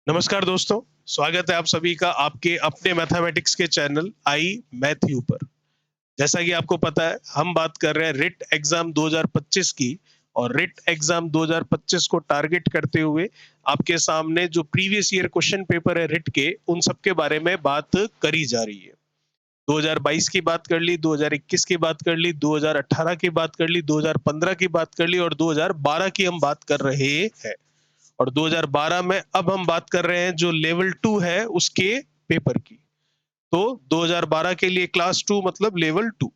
नमस्कार दोस्तों, स्वागत है आप सभी का आपके अपने मैथमेटिक्स के चैनल आई मैथ यू पर। जैसा कि आपको पता है, हम बात कर रहे हैं रिट एग्जाम 2025 की और रिट एग्जाम 2025 को टारगेट करते हुए आपके सामने जो प्रीवियस ईयर क्वेश्चन पेपर है रिट के, उन सब के बारे में बात करी जा रही है। 2022 की बात कर ली, 2021 की बात कर ली, 2018 की बात कर ली, 2015 की बात कर ली और 2012 की हम बात कर रहे हैं। और 2012 में अब हम बात कर रहे हैं जो लेवल 2 है उसके पेपर की। तो 2012 के लिए क्लास 2 मतलब लेवल 2।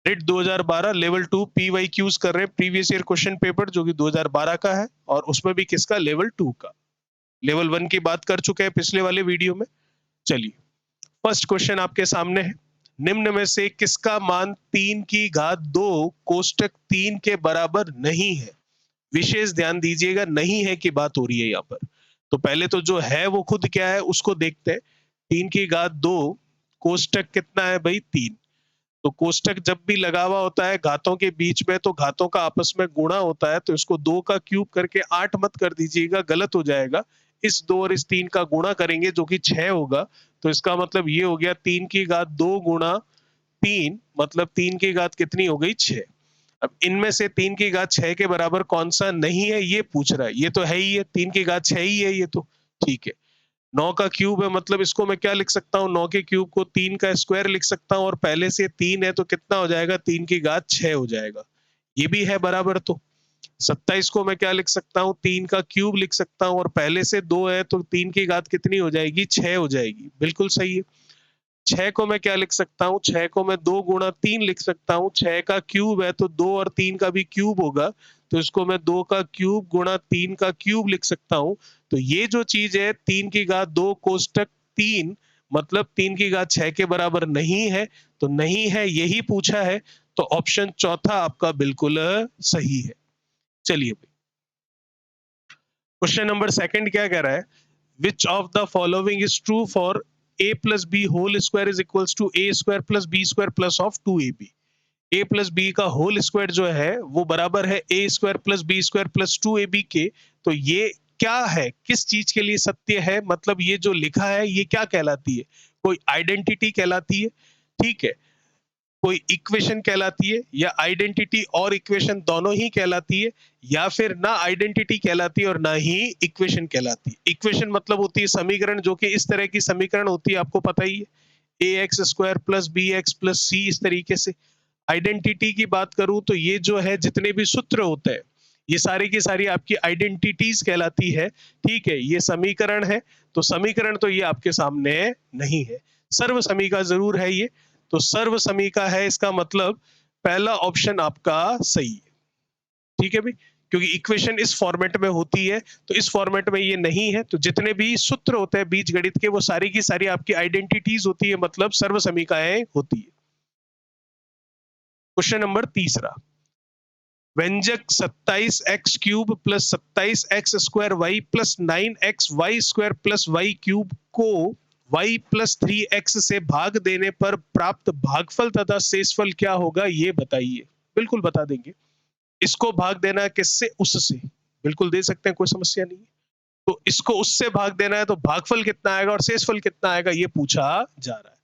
रिट 2012 लेवल 2 पीवाईक्यूज कर रहे हैं, प्रीवियस ईयर क्वेश्चन पेपर जो कि 2012 का है और उसमें भी किसका, लेवल 2 का। लेवल 1 की बात कर चुके हैं पिछले वाले वीडियो में। चलिए, फर्स्ट क्वेश्चन आपके सामने है। निम्न में से किसका मान 3 की घात 2 कोष्टक 3 के बराबर नहीं है? विशेष ध्यान दीजिएगा, नहीं है की बात हो रही है यहाँ पर। तो पहले तो जो है वो खुद क्या है उसको देखते हैं। 3 की घात 2 कोष्टक कितना है भाई, 3। तो कोष्टक जब भी लगा हुआ होता है घातों के बीच में तो घातों का आपस में गुणा होता है, तो इसको 2 का क्यूब करके 8 मत कर दीजिएगा, गलत हो जाएगा। इस 2 और इस 3 का गुणा करेंगे जो कि 6 होगा। तो इसका मतलब ये हो गया 3 की घात 2 गुणा 3 मतलब 3 की घात कितनी हो गई, 6। अब इनमें से 3 की घात 6 के बराबर कौन सा नहीं है ये पूछ रहा है। ये तो है ही है, 3 की घात 6 ही है ये तो। ठीक है, 9 का क्यूब है मतलब इसको मैं क्या लिख सकता हूँ, 9 के क्यूब को 3 का स्क्वायर लिख सकता हूँ और पहले से 3 है तो कितना हो जाएगा, 3 की घात 6 हो जाएगा। ये भी है बराबर। तो 27 को मैं क्या लिख सकता हूँ, 3 का क्यूब लिख सकता हूँ और पहले से 2 है तो 3 की घात कितनी हो जाएगी, 6 हो जाएगी। बिल्कुल सही है। 6 को मैं क्या लिख सकता हूँ, 6 को मैं 2 गुणा 3 लिख सकता हूँ। 6 का क्यूब है तो 2 और 3 का भी क्यूब होगा, तो इसको मैं 2 का क्यूब गुणा 3 का क्यूब लिख सकता हूँ। तो ये जो चीज है 3 की घात 2 कोष्टक 3 मतलब 3 की घात 6 के बराबर नहीं है। तो नहीं है यही पूछा है, तो ऑप्शन चौथा आपका बिल्कुल सही है। चलिए, क्वेश्चन नंबर सेकंड क्या कह रहा है, which of the following is true for a plus b whole square is equals to a square plus b square plus of 2ab। a plus b का होल स्क्वायर जो है वो बराबर है a square plus b square plus 2ab के। तो ये क्या है, किस चीज के लिए सत्य है, मतलब ये जो लिखा है ये क्या कहलाती है, कोई आइडेंटिटी कहलाती है, ठीक है, कोई इक्वेशन कहलाती है, या आइडेंटिटी और इक्वेशन दोनों ही कहलाती है, या फिर ना आइडेंटिटी कहलाती है और ना ही इक्वेशन कहलाती है। इक्वेशन मतलब होती है समीकरण, जो कि इस तरह की समीकरण होती है, आपको पता ही है, a x square plus b x plus c, इस तरीके से। आइडेंटिटी की बात करूं तो ये जो है जितने भी सूत्र होते हैं ये सारी की सारी आपकी आइडेंटिटीज कहलाती है। ठीक है, ये समीकरण है, तो समीकरण तो ये आपके सामने नहीं है, सर्व समीका जरूर है ये। तो सर्व समीका है, इसका मतलब पहला ऑप्शन आपका सही है। ठीक है भाई, क्योंकि इक्वेशन इस फॉर्मेट में होती है, तो इस फॉर्मेट में ये नहीं है। तो जितने भी सूत्र होते हैं बीज गणित के वो सारी की सारी आपकी आइडेंटिटीज होती है, मतलब सर्व समीकाएं होती है। क्वेश्चन नंबर तीसरा, व्यंजक 27x cube plus 27x square y plus 9x y square plus y cube को y प्लस 3x से भाग देने पर प्राप्त भागफल तथा शेषफल क्या होगा ये बताइए। बिल्कुल बता देंगे। इसको भाग देना है किससे, उससे, बिल्कुल दे सकते हैं, कोई समस्या नहीं है। तो इसको उससे भाग देना है तो भागफल कितना आएगा और शेषफल कितना आएगा ये पूछा जा रहा है।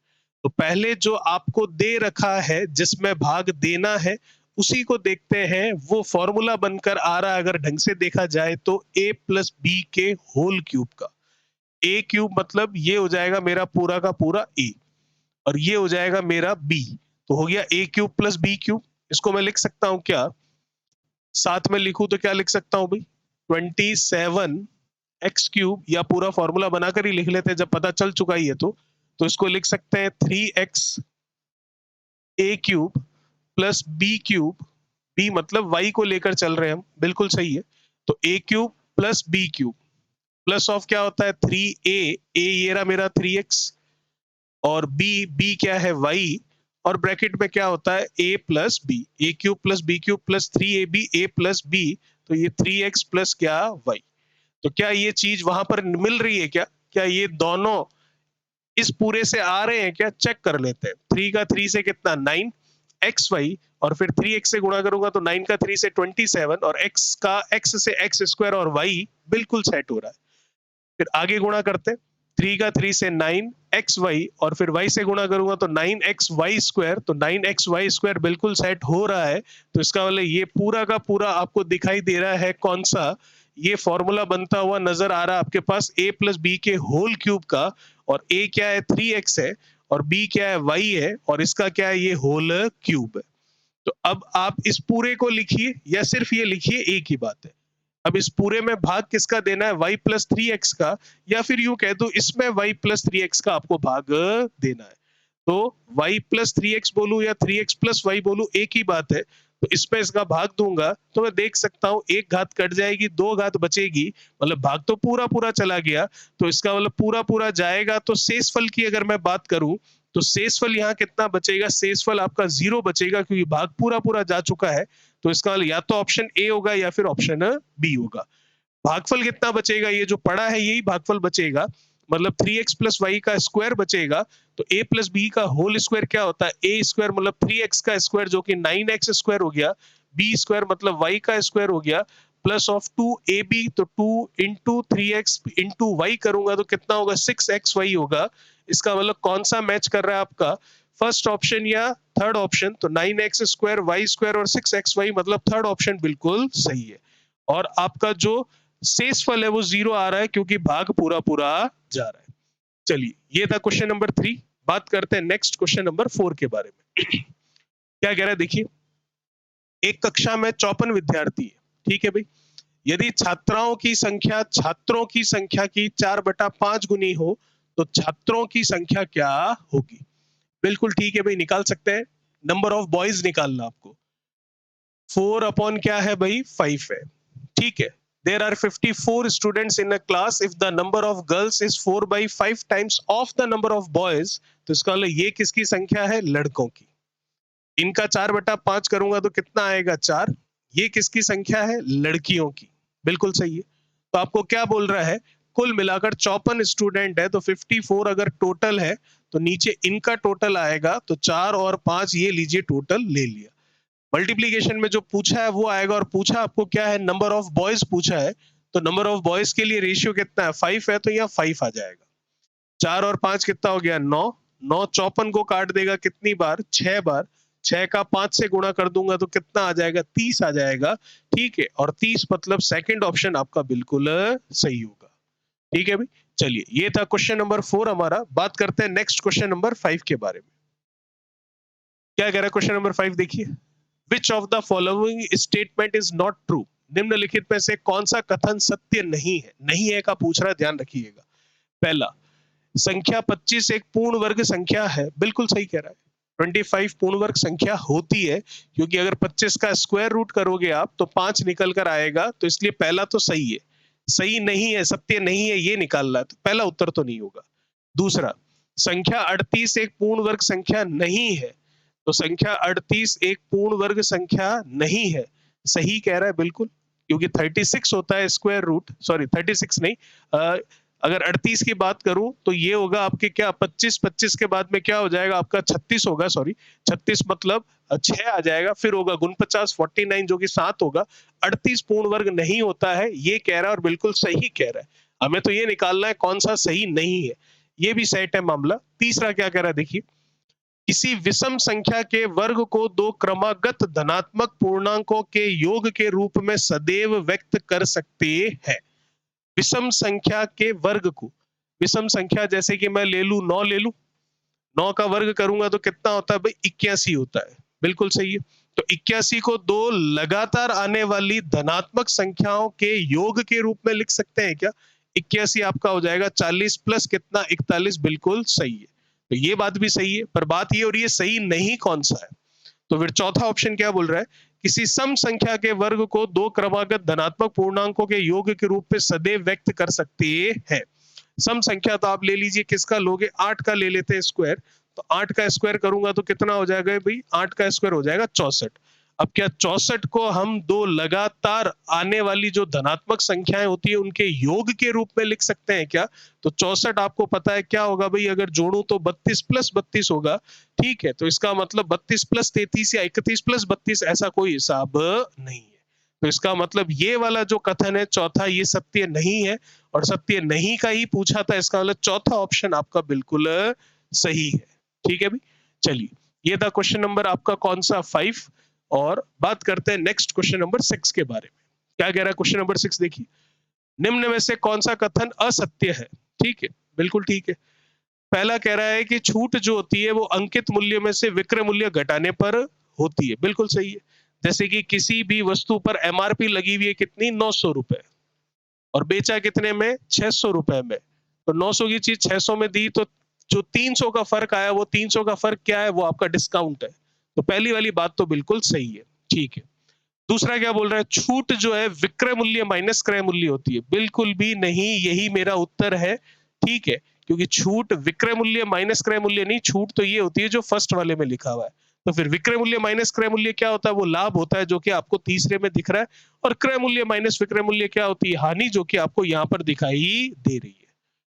तो पहले जो आपको दे रखा है जिसमें भाग देना है उसी को देखते हैं। वो फॉर्मूला बनकर आ रहा है अगर ढंग से देखा जाए तो a प्लस बी के होल क्यूब का। a क्यूब मतलब ये हो जाएगा मेरा पूरा का पूरा a और ये हो जाएगा मेरा b। तो हो गया a cube plus b cube. इसको मैं लिख सकता हूं क्या, साथ में लिखूं तो क्या लिख सकता हूं भाई, 27x क्यूब, या पूरा फॉर्मूला बनाकर ही लिख लेते हैं जब पता चल चुका ही है। तो इसको लिख सकते हैं 3x a cube plus b cube, b मतलब y को लेकर चल रहे हैं हम, बिल्कुल सही है। तो a cube plus b cube plus of क्या होता है 3a, a ये रहा मेरा 3x और b क्या है y, और ब्रैकेट में क्या होता है a plus b, a cube plus b cube plus 3ab a plus b। तो ये 3x प्लस क्या y। तो क्या ये चीज वहां पर मिल रही है क्या, क्या ये दोनों इस पूरे से आ रहे हैं क्या, चेक कर लेते हैं। 3 का 3 से कितना 9 एक्स वाई, और फिर 3x से गुणा करूंगा तो 9 का 3 से 27 और x का x से x स्क्वायर और y बिल्कुल सेट हो रहा है। फिर आगे गुणा करते हैं, 3 का 3 से 9 एक्स वाई, और फिर वाई से गुणा करूंगा तो 9 एक्स वाई स्क्वायर, तो 9 एक्स वाई स्क्वायर बिल्कुल सेट हो रहा है। तो इसका मतलब ये पूरा का पूरा आपको दिखाई दे रहा है कौन सा, ये फॉर्मूला बनता हुआ नजर आ रहा है आपके पास a प्लस बी के होल क्यूब का, और a क्या है 3x है, और b क्या है y है, और इसका क्या है ये होल क्यूब है। तो अब आप इस पूरे को लिखिए या सिर्फ ये लिखिए, एक ही बात है। अब इस पूरे में भाग किसका देना है, y प्लस थ्री एक्स का, या फिर यूं कह दो इसमें y प्लस थ्री एक्स का आपको भाग देना है। तो y प्लस थ्री एक्स बोलू या थ्री एक्स प्लस वाई बोलू, एक ही बात है। तो इसमें इसका भाग दूंगा तो मैं देख सकता हूं एक घात कट जाएगी, दो घात बचेगी, मतलब भाग तो पूरा पूरा चला गया। तो इसका मतलब पूरा पूरा जाएगा, तो शेषफल की अगर मैं बात करूं तो शेषफल यहाँ कितना बचेगा, शेषफल आपका 0 बचेगा, क्योंकि भाग पूरा पूरा जा चुका है। तो इसका मतलब या तो ऑप्शन ए होगा या फिर ऑप्शन बी होगा। भागफल कितना बचेगा, ये जो पड़ा है यही भागफल बचेगा, मतलब 3x प्लस वाई का स्क्वायर बचेगा। तो a प्लस बी का होल स्क्वायर क्या होता है, ए स्क्वायर मतलब 3x का स्क्वायर जो कि 9x स्क्वायर हो गया, बी स्क्वायर मतलब y का स्क्वायर हो गया, प्लस ऑफ 2ab, तो 2 इंटू 3x इंटू वाई करूंगा तो कितना होगा 6xy होगा। इसका मतलब कौन सा मैच कर रहा है आपका, फर्स्ट ऑप्शन या थर्ड ऑप्शन। तो 9x स्क्वायर वाई स्क्वायर और 6xy, मतलब थर्ड ऑप्शन बिल्कुल सही है। और आपका जो शेषफल है वो 0 आ रहा है, क्योंकि भाग पूरा पूरा जा रहा है। चलिए, ये था क्वेश्चन नंबर 3। बात करते हैं नेक्स्ट क्वेश्चन नंबर 4 के बारे में। क्या कह रहा है देखिए, एक कक्षा में 54 विद्यार्थी है, ठीक है भाई। यदि छात्रों की संख्या की 4/5 गुनी हो तो छात्रों की संख्या क्या होगी। बिल्कुल ठीक है भाई, निकाल सकते हैं। नंबर ऑफ बॉयज निकालना आपको, 4 अपॉन क्या है भाई 5 है, ठीक है। There are 54 students in a class. If the number of girls is 4/5 times of the number of boys, तो इसका मतलब ये किसकी संख्या है, लड़कों की। इनका 4/5 करूंगा तो कितना आएगा 4। ये किसकी संख्या है, लड़कियों की। बिल्कुल सही है। तो आपको क्या बोल रहा है, कुल मिलाकर 54 स्टूडेंट है, तो 54 अगर टोटल है तो नीचे इनका टोटल आएगा, तो 4 और 5 ये लीजिए टोटल ले लिया। मल्टीप्लीकेशन में जो पूछा है वो आएगा, और पूछा आपको क्या है, नंबर ऑफ बॉयज पूछा है। तो नंबर ऑफ बॉयज के लिए रेशियो कितना है, 5 है, तो यहाँ 5 आ जाएगा। 4 और 5 कितना हो गया 9, 9 54 को काट देगा कितनी बार, 6 बार। 6 का 5 से गुणा कर दूंगा तो कितना आ जाएगा, 30 आ जाएगा, ठीक है। और 30 मतलब सेकंड ऑप्शन आपका बिल्कुल सही होगा, ठीक है भाई। चलिए, ये था क्वेश्चन नंबर 4 हमारा। बात करते हैं नेक्स्ट क्वेश्चन नंबर 5 के बारे में। क्या कह रहा है क्वेश्चन नंबर 5, देखिए, विच of the following statement is not true. निम्नलिखित में से कौन सा कथन सत्य नहीं है, नहीं है का पूछ रहा है, ध्यान रखिएगा। पहला, संख्या 25 एक पूर्ण वर्ग संख्या है, बिल्कुल सही कह रहा है। 25 पूर्ण वर्ग संख्या होती है, क्योंकि अगर 25 का स्क्वायर रूट करोगे आप तो 5 निकल कर आएगा, तो इसलिए पहला तो सही है। सही नहीं है, सत्य नहीं है, ये निकालना है, तो पहला उत्तर तो नहीं होगा। दूसरा, संख्या 38 एक पूर्ण वर्ग संख्या नहीं है, तो संख्या 38 एक पूर्ण वर्ग संख्या नहीं है, सही कह रहा है बिल्कुल, क्योंकि 36 होता है स्क्वायर रूट, सॉरी 36 नहीं, अगर 38 की बात करूं तो ये होगा आपके क्या 25, 25 के बाद में क्या हो जाएगा आपका 36 होगा, सॉरी 36 मतलब 6 आ जाएगा, फिर होगा 49 49 जो कि 7 होगा। 38 पूर्ण वर्ग नहीं होता है, ये कह रहा है, और बिल्कुल सही कह रहा है। हमें तो ये निकालना है कौन सा सही नहीं है, ये भी सेट है मामला। तीसरा क्या कह रहा है देखिए, किसी विषम संख्या के वर्ग को दो क्रमागत धनात्मक पूर्णांकों के योग के रूप में सदैव व्यक्त कर सकते हैं। विषम संख्या के वर्ग को, विषम संख्या जैसे कि मैं ले लू 9 ले लू, 9 का वर्ग करूंगा तो कितना होता है भाई 81 होता है, बिल्कुल सही है। तो 81 को दो लगातार आने वाली धनात्मक संख्याओं के योग के रूप में लिख सकते हैं क्या। 81 आपका हो जाएगा 40 प्लस कितना 41, बिल्कुल सही है। तो ये बात भी सही है, पर बात ये हो रही है सही नहीं कौन सा है। तो फिर चौथा ऑप्शन क्या बोल रहा है, किसी सम संख्या के वर्ग को दो क्रमागत धनात्मक पूर्णांकों के योग के रूप में सदैव व्यक्त कर सकते हैं। सम संख्या तो आप ले लीजिए, किसका लोगे, 8 का ले लेते हैं स्क्वायर। तो 8 का स्क्वायर करूंगा तो कितना हो जाएगा भाई, 8 का स्क्वायर हो जाएगा 64। अब क्या 64 को हम दो लगातार आने वाली जो धनात्मक संख्याएं होती है उनके योग के रूप में लिख सकते हैं क्या। तो 64 आपको पता है क्या होगा भाई, अगर जोड़ू तो 32 प्लस 32 होगा, ठीक है। तो इसका मतलब 32 प्लस 33 या 31 प्लस 32 ऐसा कोई हिसाब नहीं है। तो इसका मतलब ये वाला जो कथन है चौथा, ये सत्य नहीं है, और सत्य नहीं का ही पूछा था, इसका मतलब चौथा ऑप्शन आपका बिल्कुल सही है। ठीक है भी, चलिए ये था क्वेश्चन नंबर आपका कौन सा 5। और बात करते हैं नेक्स्ट क्वेश्चन नंबर 6 के बारे में। क्या कह रहा है क्वेश्चन नंबर 6, देखिए, निम्न में से कौन सा कथन असत्य है? ठीक है, बिल्कुल ठीक है। पहला कह रहा है कि छूट जो होती है वो अंकित मूल्य में से विक्रय मूल्य घटाने पर होती है, बिल्कुल सही है। जैसे कि किसी भी वस्तु पर एमआरपी लगी हुई है कितनी, 900 रुपए, और बेचा कितने में, 600 रुपए में। तो 900 की चीज 600 में दी, तो जो 300 का फर्क आया, वो 300 का फर्क क्या है, वो आपका डिस्काउंट है। तो पहली वाली बात तो बिल्कुल सही है। ठीक है, दूसरा क्या बोल रहा है, छूट जो है विक्रय मूल्य माइनस क्रय मूल्य होती है, बिल्कुल भी नहीं, यही मेरा उत्तर है। ठीक है, क्योंकि छूट विक्रय मूल्य माइनस क्रय मूल्य नहीं, छूट तो ये होती है जो फर्स्ट वाले में लिखा हुआ है। तो फिर विक्रय मूल्य माइनस क्रय मूल्य क्या होता है, वो लाभ होता है, जो कि आपको तीसरे में दिख रहा है। और क्रय मूल्य माइनस विक्रय मूल्य क्या होती है, हानि, जो कि आपको यहाँ पर दिखाई दे रही है।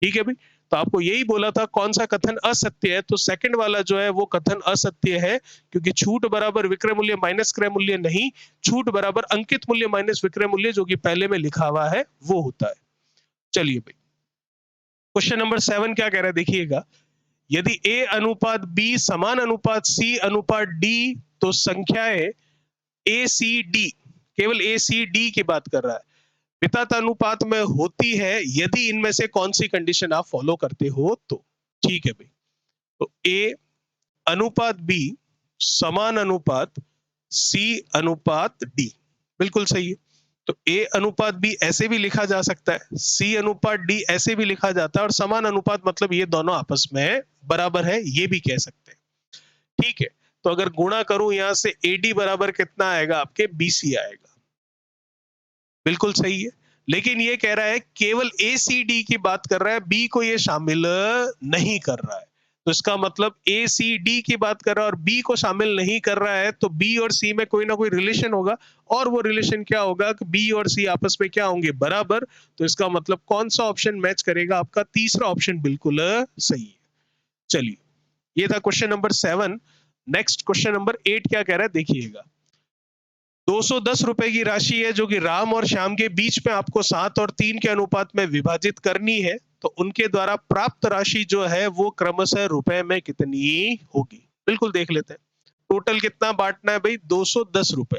ठीक है भाई, तो आपको यही बोला था कौन सा कथन असत्य है, तो सेकंड वाला जो है वो कथन असत्य है, क्योंकि छूट बराबर विक्रय मूल्य माइनस क्रय मूल्य नहीं, छूट बराबर अंकित मूल्य माइनस विक्रय मूल्य, जो कि पहले में लिखा हुआ है वो होता है। चलिए भाई, क्वेश्चन नंबर 7 क्या कह रहा है, देखिएगा, यदि ए अनुपात बी समान अनुपात सी अनुपात डी, तो संख्याएं ए सी डी, केवल ए सी डी की बात कर रहा है, वितत अनुपात में होती है यदि इनमें से कौन सी कंडीशन आप फॉलो करते हो तो। ठीक है भाई, तो ए अनुपात बी समान अनुपात सी अनुपात डी, बिल्कुल सही है। तो ए अनुपात बी ऐसे भी लिखा जा सकता है, सी अनुपात डी ऐसे भी लिखा जाता है, और समान अनुपात मतलब ये दोनों आपस में बराबर है, ये भी कह सकते हैं। ठीक है, तो अगर गुणा करूं यहां से, एडी बराबर कितना आएगा आपके, बीसी आएगा, बिल्कुल सही है। लेकिन ये कह रहा है केवल ए सी डी की बात कर रहा है, बी को ये शामिल नहीं कर रहा है। तो इसका मतलब ए सी डी की बात कर रहा है और बी को शामिल नहीं कर रहा है, तो बी और सी में कोई ना कोई रिलेशन होगा, और वो रिलेशन क्या होगा कि बी और सी आपस में क्या होंगे, बराबर। तो इसका मतलब कौन सा ऑप्शन मैच करेगा, आपका तीसरा ऑप्शन बिल्कुल सही है। चलिए, ये था question number 7। Next question number 8 क्या कह रहा है, देखिएगा, 210 रुपए की राशि है जो कि राम और श्याम के बीच में आपको 7 और 3 के अनुपात में विभाजित करनी है, तो उनके द्वारा प्राप्त राशि जो है वो क्रमशः रुपए में कितनी होगी। बिल्कुल देख लेते हैं, टोटल कितना बांटना है भाई, 210 रुपए,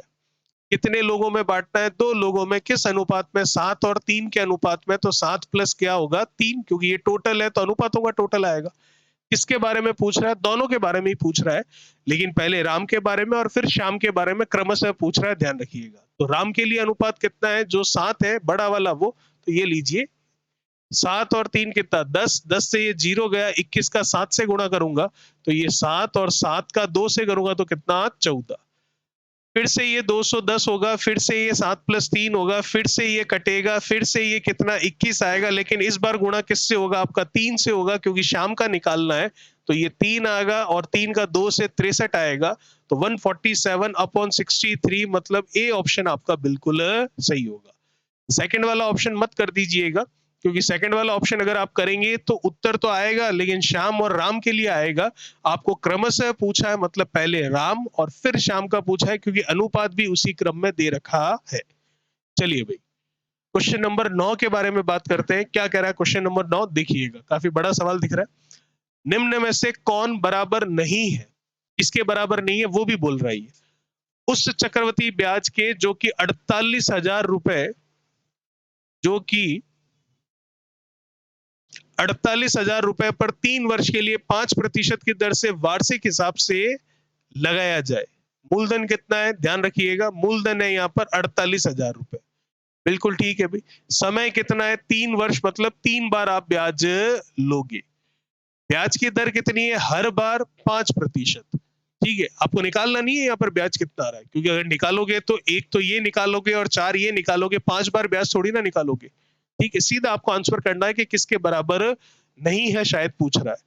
कितने लोगों में बांटना है, 2 लोगों में, किस अनुपात में, 7 और 3 के अनुपात में। तो 7 प्लस क्या होगा, 3, क्योंकि ये टोटल है तो अनुपात होगा, टोटल आएगा। किसके बारे में पूछ रहा है, दोनों के बारे में ही पूछ रहा है, लेकिन पहले राम के बारे में और फिर श्याम के बारे में क्रमशः पूछ रहा है, ध्यान रखिएगा। तो राम के लिए अनुपात कितना है, जो 7 है बड़ा वाला वो, तो ये लीजिए 7 और 3 कितना, 10, 10 से ये 0 गया, 21 का 7 से गुणा करूंगा तो ये 7, और 7 का 2 से करूंगा तो कितना, 14। फिर से ये 210 होगा, फिर से ये 7 प्लस 3 होगा, फिर से ये कटेगा, फिर से ये कितना, 21 आएगा, लेकिन इस बार गुणा किससे होगा, आपका 3 से होगा, क्योंकि शाम का निकालना है। तो ये 3 आएगा, और 3 का 2 से 63 आएगा, तो 147/63, मतलब ए ऑप्शन आपका बिल्कुल सही होगा। सेकंड वाला ऑप्शन मत कर दीजिएगा, क्योंकि सेकंड वाला ऑप्शन अगर आप करेंगे तो उत्तर तो आएगा, लेकिन श्याम और राम के लिए आएगा। आपको क्रमशः पूछा है, मतलब पहले राम और फिर श्याम का पूछा है, क्योंकि अनुपात भी उसी क्रम में दे रखा है। चलिए भाई, क्वेश्चन नंबर 9 के बारे में बात करते हैं। क्या कह रहा है क्वेश्चन नंबर 9, देखिएगा, काफी बड़ा सवाल दिख रहा है। निम्न में से कौन बराबर नहीं है, किसके बराबर नहीं है वो भी बोल रही है, उस चक्रवृद्धि ब्याज के जो कि 48,000 रुपए, जो कि 48,000 रुपए पर 3 वर्ष के लिए 5% की दर से वार्षिक हिसाब से लगाया जाए। मूलधन कितना है, ध्यान रखिएगा, मूलधन है यहाँ पर 48,000 रुपए, बिल्कुल ठीक है भाई। समय कितना है, 3 वर्ष, मतलब 3 बार आप ब्याज लोगे। ब्याज की दर कितनी है, हर बार 5%। ठीक है, आपको निकालना नहीं है यहाँ पर ब्याज कितना आ रहा है, क्योंकि अगर निकालोगे तो एक तो ये निकालोगे और 4 ये निकालोगे, 5 बार ब्याज थोड़ी ना निकालोगे। ठीक है, सीधा आपको आंसर करना है कि किसके बराबर नहीं है, शायद पूछ रहा है।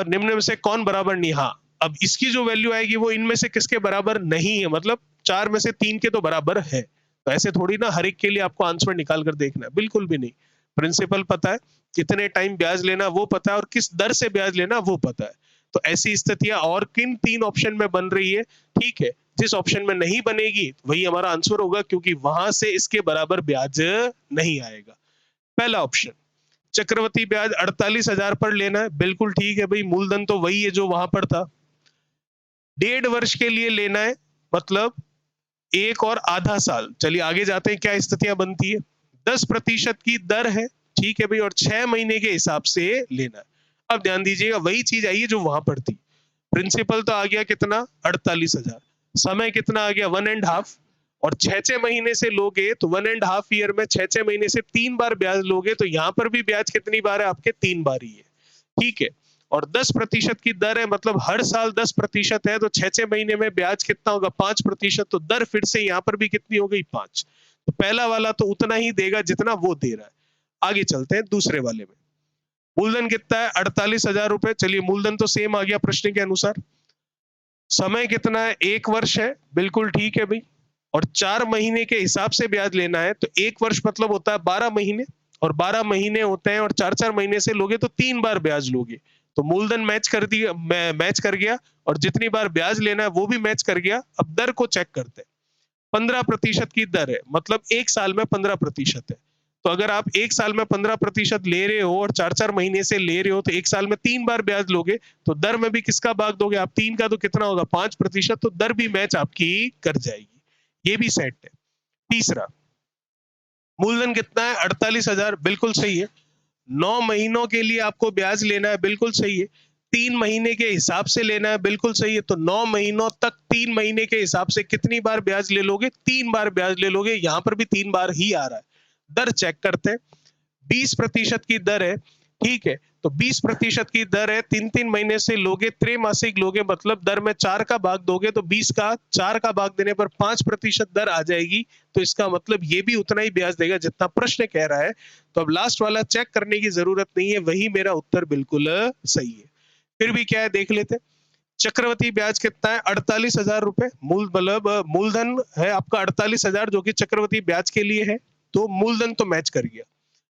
निम्न में से कौन बराबर नहीं, हाँ, अब इसकी जो वैल्यू आएगी वो इनमें से किसके बराबर नहीं है, मतलब 4 में से 3 के तो बराबर है। तो ऐसे थोड़ी ना हर एक के लिए आपको आंसर निकाल कर देखना है, बिल्कुल भी नहीं। प्रिंसिपल पता है, कितने टाइम ब्याज लेना वो पता है, और किस दर से ब्याज लेना वो पता है। तो ऐसी स्थितियां और किन 3 ऑप्शन में बन रही है, ठीक है, जिस ऑप्शन में नहीं बनेगी वही हमारा आंसर होगा, क्योंकि वहां से इसके बराबर ब्याज नहीं आएगा। पहला ऑप्शन, चक्रवृद्धि ब्याज 48,000 पर लेना है, बिल्कुल ठीक है भाई, मूलधन तो वही है जो वहां पर था। 1.5 वर्ष के लिए लेना है, मतलब 1 और ½ साल। चलिए आगे जाते हैं, क्या स्थितियां बनती है। 10% की दर है, ठीक है भाई, और 6 महीने के हिसाब से लेना है। अब ध्यान दीजिएगा, वही चीज आई है जो वहां पर थी। प्रिंसिपल तो आ गया कितना, 48,000। समय कितना आ गया, 1.5। और 6-6 महीने से लोगे तो 1.5 ईयर में 6-6 महीने से 3 बार ब्याज लोगे, तो यहाँ पर भी ब्याज कितनी बार है आपके, 3 बार ही है, ठीक है। और 10% की दर है, मतलब हर साल 10% है, तो 6-6 महीने में ब्याज कितना होगा, 5%। तो दर फिर से यहाँ पर भी कितनी हो गई, 5। तो पहला वाला तो उतना ही देगा जितना वो दे रहा है। आगे चलते हैं दूसरे वाले में। मूलधन कितना है, 48,000 रुपए। चलिए मूलधन तो सेम आ गया प्रश्न के अनुसार। समय कितना है, 1 वर्ष है, बिल्कुल ठीक है भाई। और 4 महीने के हिसाब से ब्याज लेना है, तो 1 वर्ष मतलब होता है 12 महीने, और 12 महीने होते हैं, और 4-4 महीने से लोगे तो 3 बार ब्याज लोगे। तो मूलधन मैच कर दिया, मैच कर गया, और जितनी बार ब्याज लेना है वो भी मैच कर गया। अब दर को चेक करते हैं। 15% की दर है, मतलब 1 साल में 15% है। तो अगर आप 1 साल में 15% ले रहे हो और 4-4 महीने से ले रहे हो, तो 1 साल में 3 बार ब्याज लोगे, तो दर में भी किसका भाग दोगे आप, 3 का, तो कितना होगा, 5%। तो दर भी मैच आपकी कर जाएगी, ये भी सेट है। तीसरा, मूलधन कितना है, 48,000, बिल्कुल सही है। 9 महीनों के लिए आपको ब्याज लेना है, बिल्कुल सही है। 3 महीने के हिसाब से लेना है, बिल्कुल सही है। तो 9 महीनों तक 3 महीने के हिसाब से कितनी बार ब्याज ले लोगे, 3 बार ब्याज ले लोगे। यहां पर भी 3 बार ही आ रहा है। दर चेक करते हैं। 20% की दर है, ठीक है। तो 20% की दर है, 3-3 महीने से लोगे, त्रैमासिक लोगे, मतलब दर में 4 का भाग दोगे, तो 20 का 4 का भाग देने पर 5% दर आ जाएगी। तो इसका मतलब ये भी उतना ही ब्याज देगा जितना प्रश्न कह रहा है। तो अब लास्ट वाला चेक करने की जरूरत नहीं है, वही मेरा उत्तर बिल्कुल सही है। फिर भी क्या है देख लेते हैं। चक्रवृद्धि ब्याज कितना है, 48,000 रुपए। मतलब मूलधन है आपका 48,000, जो कि चक्रवृद्धि ब्याज के लिए है। तो मूलधन तो मैच कर गया।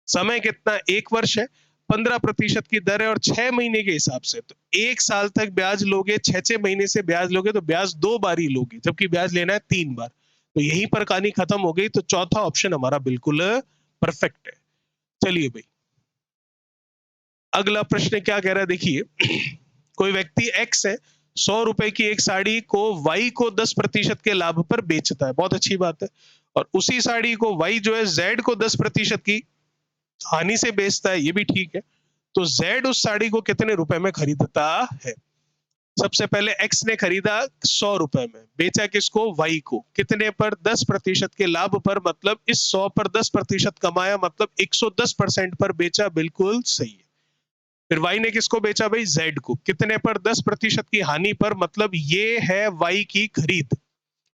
समय कितना, 1 वर्ष है, 15% की दर है, और 6 महीने के हिसाब से। तो 1 साल तक ब्याज लोगे, 6-6 महीने से ब्याज लोगे, तो ब्याज 2 बार ही लोगे, जबकि ब्याज लेना है 3 बार। तो यहीं पर कहानी खत्म हो गई। तो चौथा ऑप्शन हमारा बिल्कुल परफेक्ट है। चलिए भाई, अगला प्रश्न क्या कह रहा है, देखिए। कोई व्यक्ति एक्स है, 100 रुपए की एक साड़ी को वाई को 10% के लाभ पर बेचता है, बहुत अच्छी बात है। और उसी साड़ी को वाई जो है जेड को 10% की हानि से बेचता है, ये भी ठीक है। तो जेड उस साड़ी को कितने रुपए में खरीदता है। सबसे पहले एक्स ने खरीदा 100 रुपए में, बेचा किसको, वाई को, कितने पर, 10% के लाभ पर, मतलब इस 100 पर 10% कमाया, मतलब 110% पर बेचा, बिल्कुल सही है। फिर वाई ने किसको बेचा भाई, जेड को, कितने पर, 10% की हानि पर, मतलब ये है वाई की खरीद,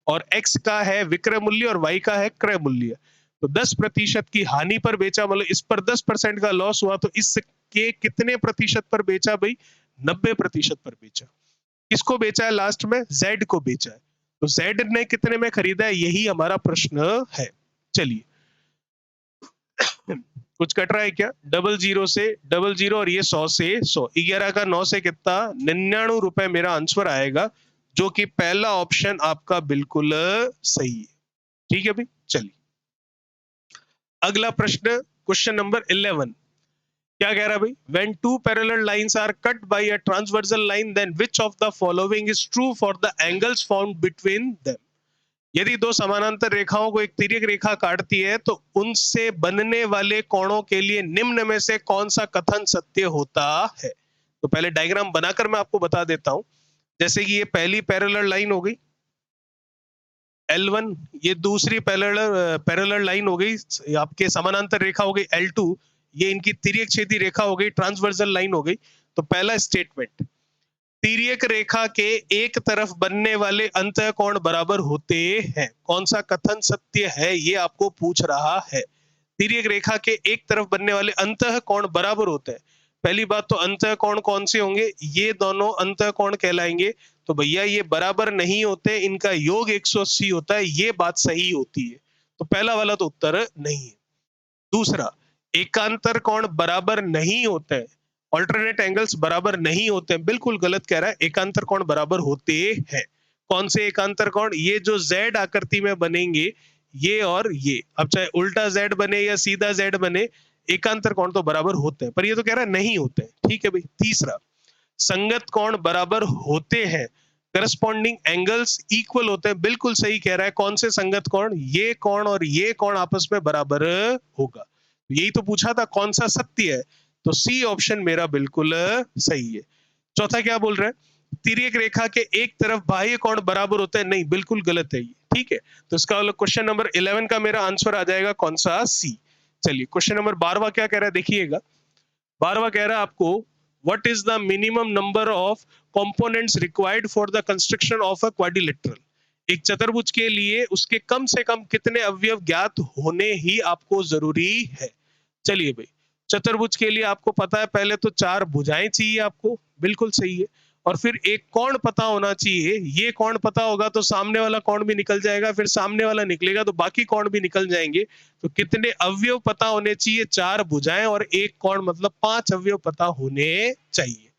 और एक्स का है विक्रय मूल्य और वाई का है क्रय मूल्य। तो 10% की हानि पर बेचा, मतलब इस पर 10% का लॉस हुआ, तो इसके कितने प्रतिशत पर बेचा भाई, 90% पर बेचा। किसको बेचा है लास्ट में, जेड को बेचा है। तो जेड ने कितने में खरीदा है, यही हमारा प्रश्न है। चलिए, कुछ कट रहा है क्या, 00 से 00, और ये 100 से 100, 11 का 9 से कितना, 99 रुपए मेरा आंसर आएगा, जो कि पहला ऑप्शन आपका बिल्कुल सही है। ठीक है भाई, चलिए अगला प्रश्न, क्वेश्चन नंबर 11। क्या कह रहा है भाई, when two parallel lines are cut by a transversal line, then which of the following is true for the angles found between them। यदि दो समानांतर रेखाओं को एक तिर्यक रेखा काटती है, तो उनसे बनने वाले कोणों के लिए निम्न में से कौन सा कथन सत्य होता है। तो पहले डायग्राम बनाकर मैं आपको बता देता हूं। जैसे कि ये पहली पैरेलल लाइन हो गई L1, ये दूसरी पैरेलल लाइन हो गई, आपके समानांतर रेखा हो गई L2, ये इनकी तिर्यक छेदी रेखा हो गई, ट्रांसवर्सल लाइन हो गई। तो पहला स्टेटमेंट, तिर्यक रेखा के एक तरफ बनने वाले अंतःकोण बराबर होते हैं, कौन सा कथन सत्य है, ये आपको पूछ रहा है। तिर्यक रेखा के एक तरफ बनने वाले अंतःकोण बराबर होते हैं। पहली बात तो अंतःकोण कौन से होंगे, ये दोनों अंतःकोण कहलाएंगे। तो भैया ये बराबर नहीं होते, इनका योग 180 होता है, ये बात सही होती है। तो पहला वाला तो उत्तर नहीं है। दूसरा, एकांतर कोण बराबर नहीं होते हैं, ऑल्टरनेट एंगल्स बराबर नहीं होते हैं, बिल्कुल गलत कह रहा है, एकांतर कोण बराबर होते हैं। कौन से एकांतर कोण? ये जो Z आकृति में बनेंगे, ये और ये, अब चाहे उल्टा Z बने या सीधा Z बने, एकांतर कोण तो बराबर होते हैं, पर ये तो कह रहा है नहीं होते हैं। ठीक है भाई। तीसरा, संगत कोण बराबर होते हैं, करस्पॉन्डिंग एंगल्स इक्वल होते हैं, बिल्कुल सही कह रहा है। कौन से संगत कोण? ये कोण और ये कोण आपस में बराबर होगा। यही तो पूछा था, कौन सा सत्य है? तो सी ऑप्शन मेरा बिल्कुल सही है। चौथा क्या बोल रहा है? तिर्यक रेखा के एक तरफ बाह्य कोण बराबर होते हैं, नहीं, बिल्कुल गलत है ये। ठीक है, तो इसका क्वेश्चन नंबर 11 का मेरा आंसर आ जाएगा कौन सा? सी। चलिए, क्वेश्चन नंबर 12 क्या कह रहा है देखिएगा। 12 कह रहा है आपको, what is the minimum number of components required for the construction of a quadrilateral? एक चतुर्भुज के लिए उसके कम से कम कितने अवयव ज्ञात होने ही आपको जरूरी है? चलिए भाई, चतुर्भुज के लिए आपको पता है पहले तो 4 भुजाएं चाहिए आपको, बिल्कुल सही है। और फिर एक कोण पता होना चाहिए, ये कोण पता होगा तो सामने वाला कोण भी निकल जाएगा, फिर सामने वाला निकलेगा तो बाकी कोण भी निकल जाएंगे। तो कितने अवयव पता होने चाहिए? 4 भुजाएं और एक कोण, मतलब 5 अवयव पता होने चाहिए।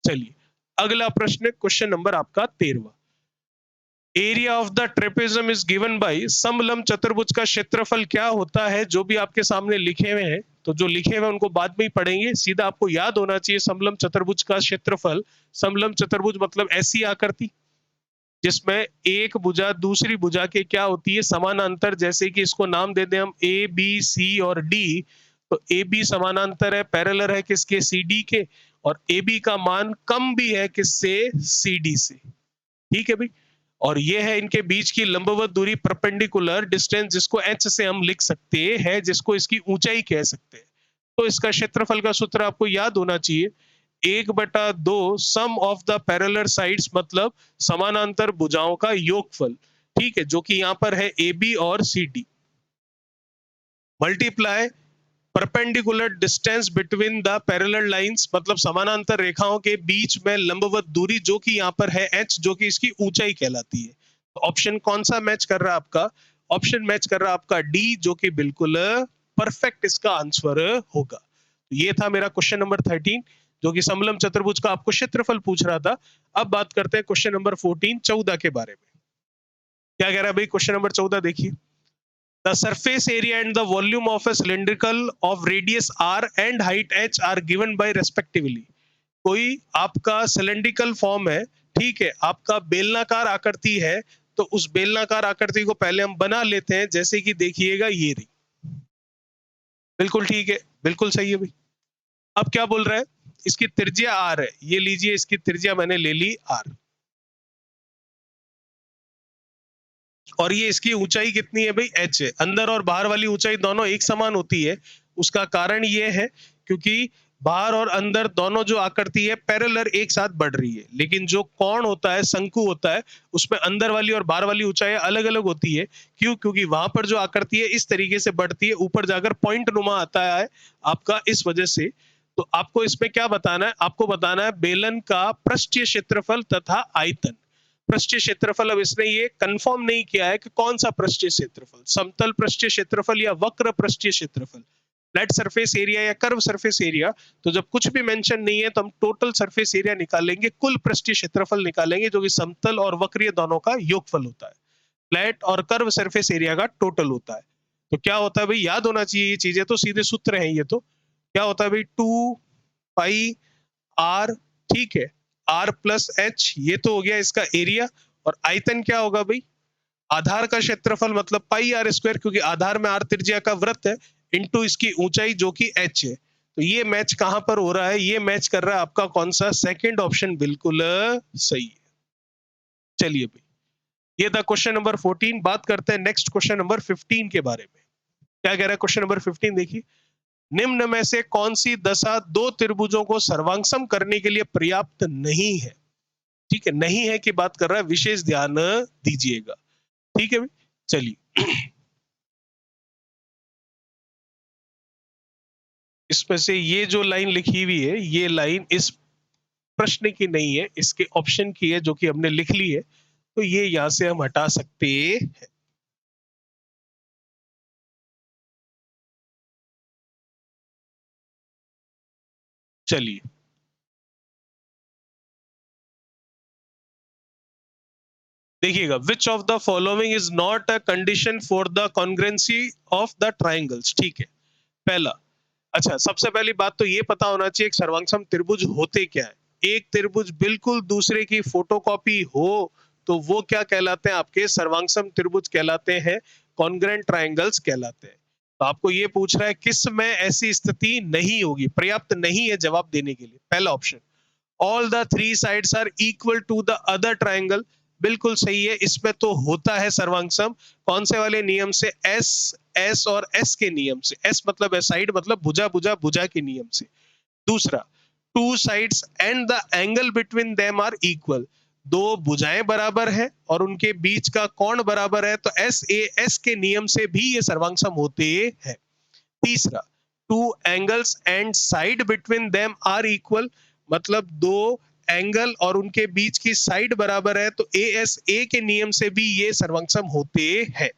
चलिए, अगला प्रश्न, क्वेश्चन नंबर आपका 13। Area of the trapezium is given by, समलंब चतुर्भुज का क्षेत्रफल क्या होता है? जो भी आपके सामने लिखे हुए हैं, तो जो लिखे हुए हैं उनको बाद में ही पढ़ेंगे, सीधा आपको याद होना चाहिए समलंब चतुर्भुज का क्षेत्रफल। समलंब चतुर्भुज मतलब ऐसी आकृति जिसमें एक भुजा दूसरी भुजा के क्या होती है? समानांतर। जैसे कि इसको नाम दे दें हम ए बी सी और डी, तो ए बी समानांतर है, पैरेलल है किसके? सी डी के, और ए बी का मान कम भी है किससे? सी डी से। ठीक है भाई। और ये है इनके बीच की लंबवत दूरी, परपेंडिकुलर डिस्टेंस, जिसको एच से हम लिख सकते हैं, जिसको इसकी ऊंचाई कह सकते हैं। तो इसका क्षेत्रफल का सूत्र आपको याद होना चाहिए, 1/2 सम ऑफ द पैरेलल साइड्स, मतलब समानांतर भुजाओं का योगफल। ठीक है, जो कि यहां पर है ए बी और C D, multiply perpendicular distance between the parallel lines, मतलब समानांतर रेखाओं के बीच में लंबवत दूरी, जो कि यहाँ पर है h, जो कि इसकी ऊंचाई कहलाती है। तो ऑप्शन कौन सा मैच कर रहा है आपका? ऑप्शन मैच कर रहा है आपका डी, जो कि बिल्कुल परफेक्ट इसका आंसर होगा। तो ये था मेरा क्वेश्चन नंबर 13, जो कि समलंब चतुर्भुज का आपको क्षेत्रफल पूछ रहा था। अब बात करते हैं क्वेश्चन नंबर 14, 14 के बारे में। क्या कह रहा है भाई क्वेश्चन नंबर 14? देखिए, the surface area and the volume of a cylindrical of radius r and height h are given by respectively। कोई आपका सिलेंड्रिकल फॉर्म है, ठीक है, आपका बेलनाकार आकृति है, तो उस बेलनाकार आकृति को पहले हम बना लेते हैं। जैसे कि देखिएगा ये रही, बिल्कुल ठीक है, बिल्कुल सही है भाई। अब क्या बोल रहा है? इसकी त्रिज्या r है, ये लीजिए, इसकी त्रिज्या मैंने ले ली r, और ये इसकी ऊंचाई कितनी है भाई? h है। अंदर और बाहर वाली ऊंचाई दोनों एक समान होती है। उसका कारण ये है क्योंकि बाहर और अंदर दोनों जो आकृति है पैरेलल एक साथ बढ़ रही है, लेकिन जो कोण होता है, शंकु होता है, उसमें अंदर वाली और बाहर वाली ऊंचाई अलग अलग होती है। क्यों? क्योंकि वहां पर जो आकृति है इस तरीके से बढ़ती है, ऊपर जाकर पॉइंट नुमा आता है आपका, इस वजह से। तो आपको इसमें क्या बताना है? आपको बताना है बेलन का पृष्ठीय क्षेत्रफल तथा आयतन। पृष्ठीय क्षेत्रफल, अब इसने ये कंफर्म नहीं किया है कि कौन सा पृष्ठीय क्षेत्रफल, समतल पृष्ठीय क्षेत्रफल या वक्र पृष्ठीय क्षेत्रफल, फ्लैट सरफेस एरिया या कर्व सरफेस एरिया। तो जब कुछ भी मेंशन नहीं है तो हम टोटल सरफेस एरिया निकालेंगे, कुल पृष्ठीय क्षेत्रफल निकालेंगे, जो कि समतल और वक्रीय दोनों का योगफल होता है। फ्लैट और कर्व सरफेस एरिया का टोटल होता है। तो क्या होता है भाई? याद होना चाहिए ये चीजें, तो सीधे सूत्र हैं ये। तो क्या होता है भाई? 2 पाई आर, ठीक है, आर प्लस एच, ये तो हो गया इसका एरिया। और आयतन क्या होगा भाई? आधार का क्षेत्रफल, मतलब पाई आर स्क्वायर, क्योंकि आधार में आर त्रिज्या का वृत्त है, इनटू इसकी ऊंचाई जो कि एच है। तो ये मैच कहां पर हो रहा है? ये मैच कर रहा है आपका कौन सा? सेकंड ऑप्शन बिल्कुल सही है। चलिए भाई, ये था क्वेश्चन नंबर 14। बात करते हैं नेक्स्ट क्वेश्चन नंबर 15 के बारे में। क्या कह रहा है क्वेश्चन नंबर 15? देखिए, निम्न में से कौन सी दशा दो त्रिभुजों को सर्वांगसम करने के लिए पर्याप्त नहीं है? ठीक है, नहीं है कि बात कर रहा है, विशेष ध्यान दीजिएगा। ठीक है भाई, चलिए। इसमें से ये जो लाइन लिखी हुई है, ये लाइन इस प्रश्न की नहीं है, इसके ऑप्शन की है, जो कि हमने लिख ली है, तो ये यहां से हम हटा सकते हैं। चलिए, देखिएगा, विच of the following is not a condition for the congruency of the triangles. ठीक है, पहला, अच्छा सबसे पहली बात तो ये पता होना चाहिए एक सर्वांगसम त्रिभुज होते क्या है। एक त्रिभुज बिल्कुल दूसरे की फोटोकॉपी हो तो वो क्या कहलाते हैं, आपके सर्वांगसम त्रिभुज कहलाते हैं, कॉन्ग्रुएंट ट्रायंगल्स कहलाते हैं। तो आपको ये पूछ रहा है किस में ऐसी स्थिति नहीं होगी, पर्याप्त नहीं है जवाब देने के लिए। पहला option, all the three sides are equal to the other triangle, बिल्कुल सही है, इसमें तो होता है सर्वांगसम। कौन से वाले नियम से, एस, एस और एस के नियम से। एस मतलब है साइड, मतलब भुजा भुजा भुजा के नियम से। दूसरा, two sides and the angle between them are equal, दो भुजाएं बराबर है और उनके बीच का कोण बराबर है, तो एस ए एस के नियम से भी ये सर्वांगसम होते हैं। तीसरा, two angles and side between them are equal, मतलब दो एंगल और उनके बीच की साइड बराबर है, तो ए एस ए के नियम से भी ये सर्वंगसम होते हैं।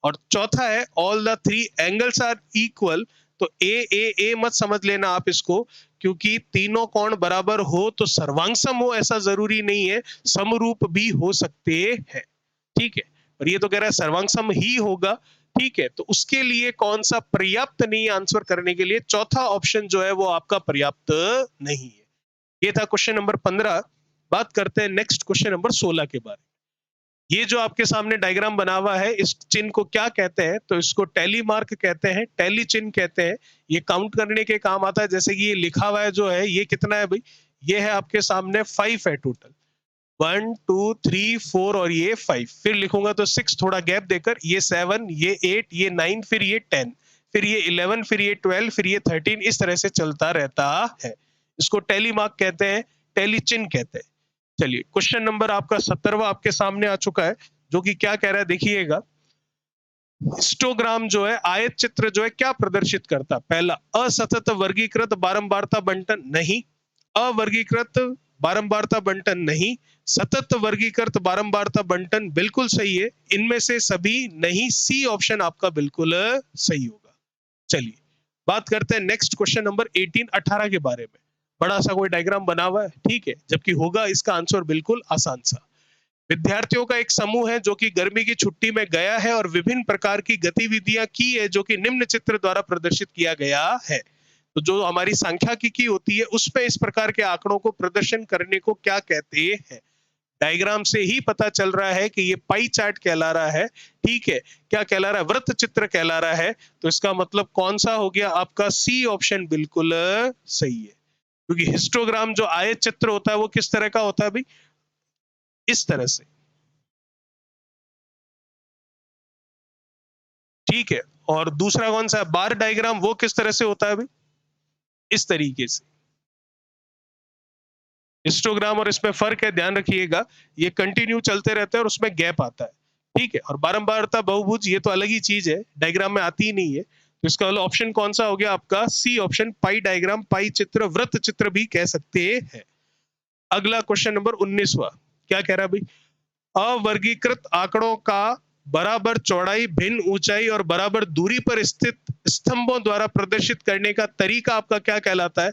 और चौथा है, all the three angles are equal, तो ए मत समझ लेना आप इसको, क्योंकि तीनों कोण बराबर हो तो सर्वांगसम हो ऐसा जरूरी नहीं है, समरूप भी हो सकते हैं। ठीक है, और ये तो कह रहा है सर्वांगसम ही होगा। ठीक है, तो उसके लिए कौन सा पर्याप्त नहीं, आंसर करने के लिए चौथा ऑप्शन जो है वो आपका पर्याप्त नहीं है। ये था क्वेश्चन नंबर 15। बात करते हैं नेक्स्ट क्वेश्चन नंबर 16 के बारे में। ये जो आपके सामने डायग्राम बना हुआ है, इस चिन्ह को क्या कहते हैं, तो इसको टैली मार्क कहते हैं, टैली चिन्ह कहते हैं। ये काउंट करने के काम आता है, जैसे कि ये लिखा हुआ है जो है, ये कितना है भाई, ये है आपके सामने 5 है टोटल, 1 2 3 4 और ये 5, फिर लिखूंगा तो 6 थोड़ा गैप देकर, ये 7, ये 8, ये 9, फिर ये 10, फिर ये 11, फिर ये 12, फिर ये 13, इस तरह से चलता रहता है। इसको टैली मार्क कहते हैं, टैली चिन्ह कहते हैं। चलिए, क्वेश्चन नंबर आपका 17वां आपके सामने आ चुका है, जो कि क्या कह रहा है देखिएगा। हिस्टोग्राम जो है, आयत चित्र जो है, क्या प्रदर्शित करता है। पहला, असतत वर्गीकृत बारंबारता बंटन, नहीं। अवर्गीकृत बारंबारता बंटन, नहीं। सतत वर्गीकृत बारंबारता बंटन, बिल्कुल सही है। इनमें से सभी नहीं, सी ऑप्शन आपका बिल्कुल सही होगा। चलिए, बात करते हैं नेक्स्ट क्वेश्चन नंबर 18 18 के बारे में। बड़ा सा कोई डायग्राम बना हुआ है, ठीक है, जबकि होगा इसका आंसर बिल्कुल आसान सा। विद्यार्थियों का एक समूह है जो कि गर्मी की छुट्टी में गया है और विभिन्न प्रकार की गतिविधियां की है, जो कि निम्न चित्र द्वारा प्रदर्शित किया गया है। तो जो हमारी सांख्यिकी होती है उसमें इस प्रकार के आंकड़ों को प्रदर्शन करने को क्या कहते हैं। डायग्राम से ही पता चल रहा है कि ये पाई चार्ट कहला रहा है। ठीक है, क्या कहला रहा है, वृत्त चित्र कहला रहा है। तो इसका मतलब कौन सा हो गया आपका, सी ऑप्शन बिल्कुल सही है। क्योंकि हिस्टोग्राम जो आयत चित्र होता है वो किस तरह का होता है भाई, इस तरह से। ठीक है, और दूसरा कौन सा है, बार डायग्राम, वो किस तरह से होता है भाई, इस तरीके से। हिस्टोग्राम और इसमें फर्क है, ध्यान रखिएगा, ये कंटिन्यू चलते रहते हैं और उसमें गैप आता है। ठीक है, और बारंबारता बहुभुज ये तो अलग ही चीज है, डायग्राम में आती ही नहीं है। तो इसका ऑप्शन कौन सा हो गया आपका, सी ऑप्शन, पाई डायग्राम, पाई चित्र, वृत्त चित्र भी कह सकते हैं। अगला क्वेश्चन नंबर 19वां, क्या कह रहा है भाई, अवर्गीकृत आंकड़ों का बराबर चौड़ाई, भिन्न ऊंचाई और बराबर दूरी पर स्थित स्तंभों द्वारा प्रदर्शित करने का तरीका आपका क्या कहलाता है।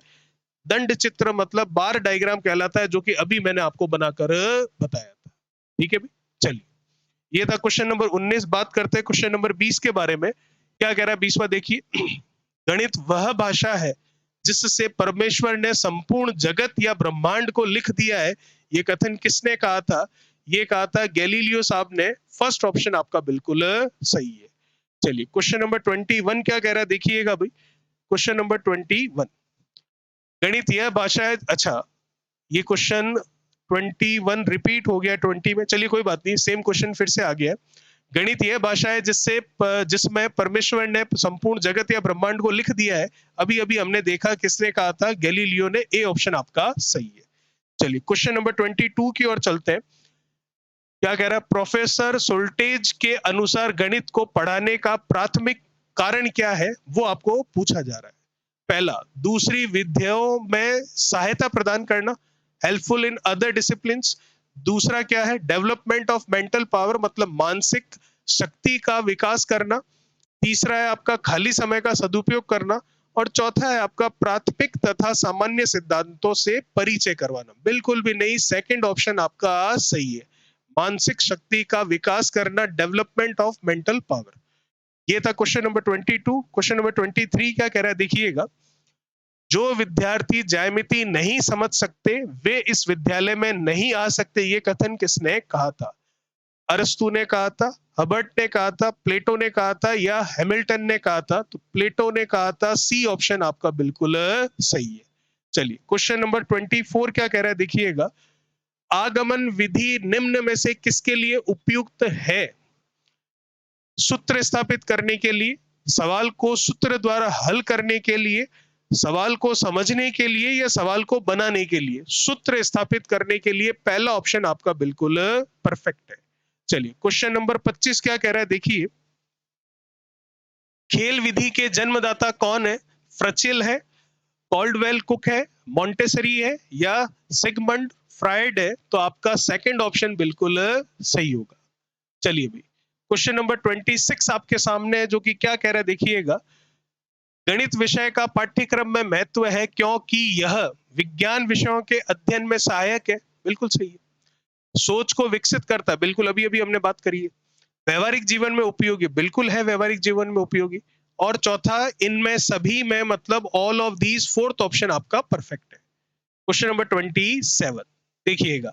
दंड चित्र मतलब बार डायग्राम कहलाता है, जो कि अभी मैंने आपको बनाकर बताया था। ठीक है भाई, चलिए, ये था क्वेश्चन नंबर 19। बात करते हैं क्वेश्चन नंबर 20 के बारे में। क्या कह रहा है 20वां, देखिए। गणित वह भाषा है जिससे परमेश्वर ने संपूर्ण जगत या ब्रह्मांड को लिख दिया है, ये कथन किसने कहा था। ये कहा था गैलीलियो साहब ने। फर्स्ट ऑप्शन आपका बिल्कुल सही है। चलिए, क्वेश्चन नंबर 21 क्या कह रहा है देखिएगा भाई। क्वेश्चन नंबर 21, गणित यह भाषा है, अच्छा ये क्वेश्चन 21 रिपीट हो गया 20 में, चलिए कोई बात नहीं, सेम क्वेश्चन फिर से आ गया। गणित यह भाषा है जिसमें परमेश्वर ने संपूर्ण जगत या ब्रह्मांड को लिख दिया है। अभी अभी हमने देखा, किसने कहा था, गैलीलियो ने। ए ऑप्शन आपका सही है। चलिए, क्वेश्चन नंबर 22 की ओर चलते हैं। क्या कह रहा है, प्रोफेसर सोल्टेज के अनुसार गणित को पढ़ाने का प्राथमिक कारण क्या है, वो आपको पूछा जा रहा है। पहला, दूसरी विधियों में सहायता प्रदान करना, हेल्पफुल इन अदर डिसिप्लिन। दूसरा क्या है, डेवलपमेंट ऑफ मेंटल पावर, मतलब मानसिक शक्ति का विकास करना। तीसरा है आपका खाली समय का सदुपयोग करना। और चौथा है आपका प्राथमिक तथा सामान्य सिद्धांतों से परिचय करवाना। बिल्कुल भी नहीं, सेकंड ऑप्शन आपका सही है, मानसिक शक्ति का विकास करना, डेवलपमेंट ऑफ मेंटल पावर। ये था क्वेश्चन नंबर 22। क्वेश्चन नंबर 23 क्या कह रहा है देखिएगा, जो विद्यार्थी ज्यामिति नहीं समझ सकते वे इस विद्यालय में नहीं आ सकते, ये कथन किसने कहा था? अरस्तु ने कहा था, हबर्ट ने कहा था, प्लेटो ने कहा था या हैमिल्टन ने कहा था? तो प्लेटो ने कहा था। सी ऑप्शन आपका बिल्कुल सही है। चलिए क्वेश्चन नंबर 24 क्या कह रहा है देखिएगा, आगमन विधि निम्न में से किसके लिए उपयुक्त है? सूत्र स्थापित करने के लिए, सवाल को सूत्र द्वारा हल करने के लिए, सवाल को समझने के लिए या सवाल को बनाने के लिए? सूत्र स्थापित करने के लिए पहला ऑप्शन आपका बिल्कुल परफेक्ट है। चलिए क्वेश्चन नंबर 25 क्या कह रहा है देखिए, खेल विधि के जन्मदाता कौन है? फ्रचिल है, कॉल्डवेल कुक है, मॉन्टेसरी है या सिगमंड फ्रायड है? तो आपका सेकंड ऑप्शन बिल्कुल सही होगा। चलिए भाई क्वेश्चन नंबर 26 आपके सामने है, जो कि क्या कह रहा है देखिएगा, गणित विषय का पाठ्यक्रम में महत्व है क्योंकि यह विज्ञान विषयों के अध्ययन में सहायक है। बिल्कुल सही है। सोच को विकसित करता है, बिल्कुल अभी अभी हमने बात करी है। व्यवहारिक जीवन में उपयोगी, बिल्कुल है व्यवहारिक जीवन में उपयोगी। और चौथा, इनमें सभी में, मतलब all of these, fourth option आपका परफेक्ट है। क्वेश्चन नंबर 27 देखिएगा,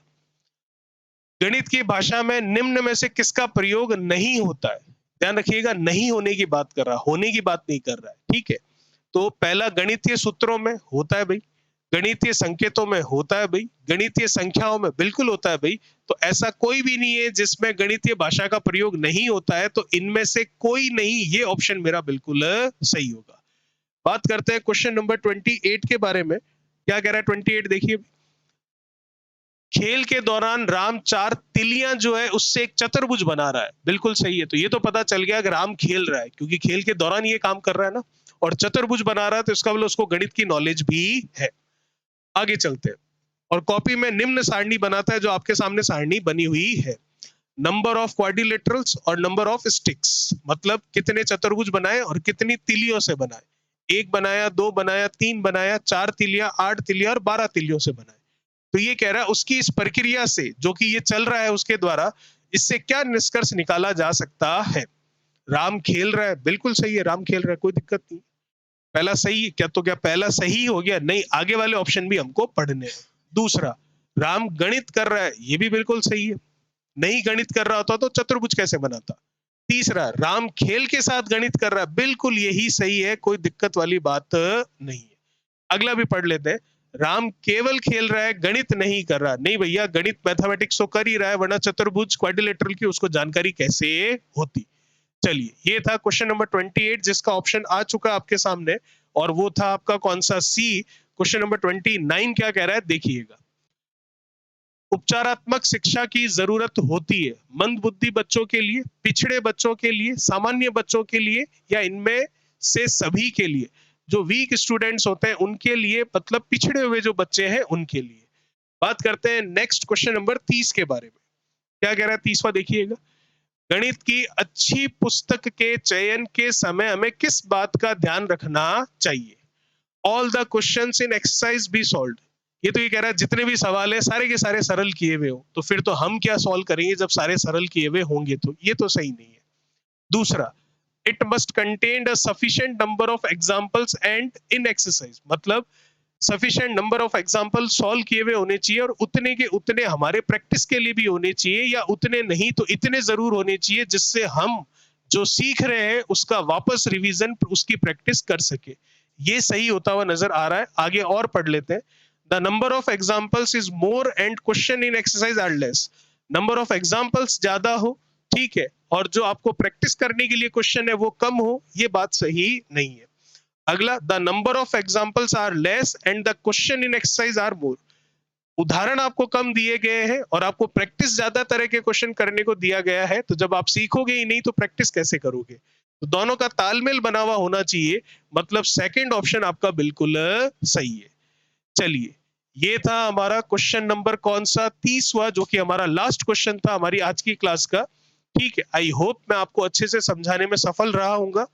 गणित की भाषा में निम्न में से किसका प्रयोग नहीं होता है? ध्यान रखिएगा, नहीं होने की बात कर रहा, होने की बात नहीं कर रहा है, ठीक है? तो पहला, गणितीय सूत्रों में होता है भाई, गणितीय संकेतों में होता है भाई, गणितीय संख्याओं में बिल्कुल होता है भाई। तो ऐसा कोई भी नहीं है जिसमें गणितीय भाषा का प्रयोग नहीं होता है, तो इनमें से कोई नहीं, ये ऑप्शन मेरा बिल्कुल सही होगा। बात करते हैं क्वेश्चन नंबर 28 के बारे में। क्या कह रहा है 28 देखिए, खेल के दौरान राम 4 तिलियां जो है उससे एक चतुर्भुज बना रहा है। बिल्कुल सही है। तो ये तो पता चल गया कि राम खेल रहा है, क्योंकि खेल के दौरान ये काम कर रहा है ना, और चतुर्भुज बना रहा है, तो इसका मतलब उसको गणित की नॉलेज भी है। आगे चलते हैं, और कॉपी में निम्न सारणी बनाता है, जो आपके सामने सारणी बनी हुई है। नंबर ऑफ क्वाड्रिलेटरल्स और नंबर ऑफ स्टिक्स, मतलब कितने चतुर्भुज बनाए और कितनी तिलियों से बनाए। 1 बनाया, 2 बनाया, 3 बनाया, 4 तिलियां, 8 तिलियां और 12 तिलियों से बनाए। तो ये कह रहा है उसकी इस प्रक्रिया से, जो कि ये चल रहा है उसके द्वारा, इससे क्या निष्कर्ष निकाला जा सकता है? राम खेल रहा है, बिल्कुल सही है, राम खेल रहा है, कोई दिक्कत नहीं। पहला सही क्या? तो क्या पहला सही हो गया? नहीं, आगे वाले ऑप्शन भी हमको पढ़ने हैं। दूसरा, राम गणित कर रहा है, ये भी बिल्कुल सही है। नहीं गणित कर रहा होता तो चतुर्भुज कैसे बनाता? तीसरा, राम खेल के साथ गणित कर रहा है, बिल्कुल यही सही है, कोई दिक्कत वाली बात नहीं है। अगला भी पढ़ लेते हैं, राम केवल खेल रहा है, गणित नहीं कर रहा। नहीं भैया, गणित मैथमेटिक्स तो कर ही रहा है, वरना चतुर्भुज क्वाड्रिलेटरल की उसको जानकारी कैसे होती? चलिए, ये था क्वेश्चन नंबर 28, जिसका ऑप्शन आ चुका आपके सामने, और वो था आपका कौन सा? सी। क्वेश्चन नंबर 29 क्या कह रहा है देखिएगा, उपचारात्मक शिक्षा की जरूरत होती है मंद बुद्धि बच्चों के लिए, पिछड़े बच्चों के लिए, सामान्य बच्चों के लिए, या इनमें से सभी के लिए? जो वीक स्टूडेंट्स होते हैं उनके लिए, मतलब पिछड़े हुए जो बच्चे हैं उनके लिए। बात करते हैं नेक्स्ट क्वेश्चन नंबर 30 के बारे में। क्या कह रहा है 30वां देखिएगा, गणित की अच्छी पुस्तक के चयन के समय हमें किस बात का ध्यान रखना चाहिए? All the questions in exercise B solved. ये तो ये कह रहा है जितने भी सवाल है सारे के सारे सरल किए हुए हो, तो फिर तो हम क्या सॉल्व करेंगे जब सारे सरल किए हुए होंगे? तो ये तो सही नहीं है। दूसरा, it must contain a sufficient number of examples and in exercise, मतलब sufficient number of example solve किए हुए होने चाहिए, और उतने के उतने हमारे प्रैक्टिस के लिए भी होने चाहिए, या उतने नहीं तो इतने जरूर होने चाहिए जिससे हम जो सीख रहे हैं उसका वापस रिवीजन, उसकी प्रैक्टिस कर सके। ये सही होता हुआ नजर आ रहा है। आगे और पढ़ लेते हैं, the number of examples is more and question in exercise are less. Number of examples ज्यादा हो, ठीक है, और जो आपको प्रैक्टिस करने के लिए क्वेश्चन है वो कम हो, ये बात सही नहीं है। अगला, the number of examples are less and the question in exercise are more. उदाहरण आपको कम दिए गए हैं और आपको प्रैक्टिस ज्यादा तरह के क्वेश्चन करने को दिया गया है, तो जब आप सीखोगे ही नहीं तो प्रैक्टिस कैसे करोगे? तो दोनों का तालमेल बना हुआ होना चाहिए, मतलब सेकंड ऑप्शन आपका बिल्कुल सही है। चलिए, ये था हमारा क्वेश्चन नंबर कौन सा? 30वां, जो कि हमारा लास्ट क्वेश्चन था हमारी आज की क्लास का। ठीक है, आई होप मैं आपको अच्छे से समझाने में सफल रहा हूंगा।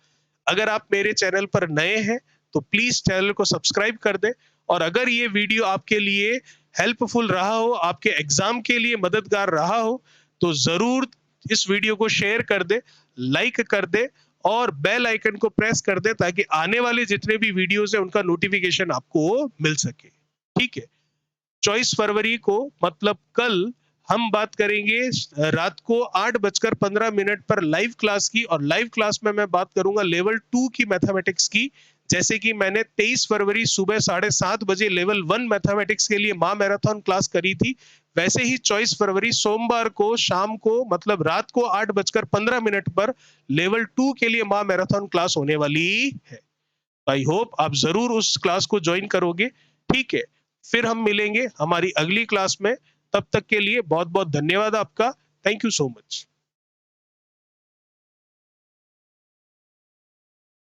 अगर आप मेरे चैनल पर नए हैं तो प्लीज चैनल को सब्सक्राइब कर दें, और अगर ये वीडियो आपके लिए हेल्पफुल रहा हो, आपके एग्जाम के लिए मददगार रहा हो, तो जरूर इस वीडियो को शेयर कर दे, लाइक कर दे और बेल आइकन को प्रेस कर दे ताकि आने वाले जितने भी वीडियोस है उनका नोटिफिकेशन आपको मिल सके। ठीक है, 24 फरवरी को मतलब कल हम बात करेंगे रात को 8:15 पर लाइव क्लास की, और लाइव क्लास में मैं बात करूंगा लेवल 2 की मैथमेटिक्स की। जैसे कि मैंने 23 फरवरी सुबह 7:30 बजे लेवल 1 मैथमेटिक्स के लिए माँ मैराथन क्लास करी थी, वैसे ही 24 फरवरी सोमवार को शाम को मतलब रात को 8:15 पर लेवल 2 के लिए माँ मैराथन क्लास होने वाली है। आई होप आप जरूर उस क्लास को ज्वाइन करोगे। ठीक है, फिर हम मिलेंगे हमारी अगली क्लास में। तब तक के लिए बहुत बहुत धन्यवाद आपका। Thank you so much.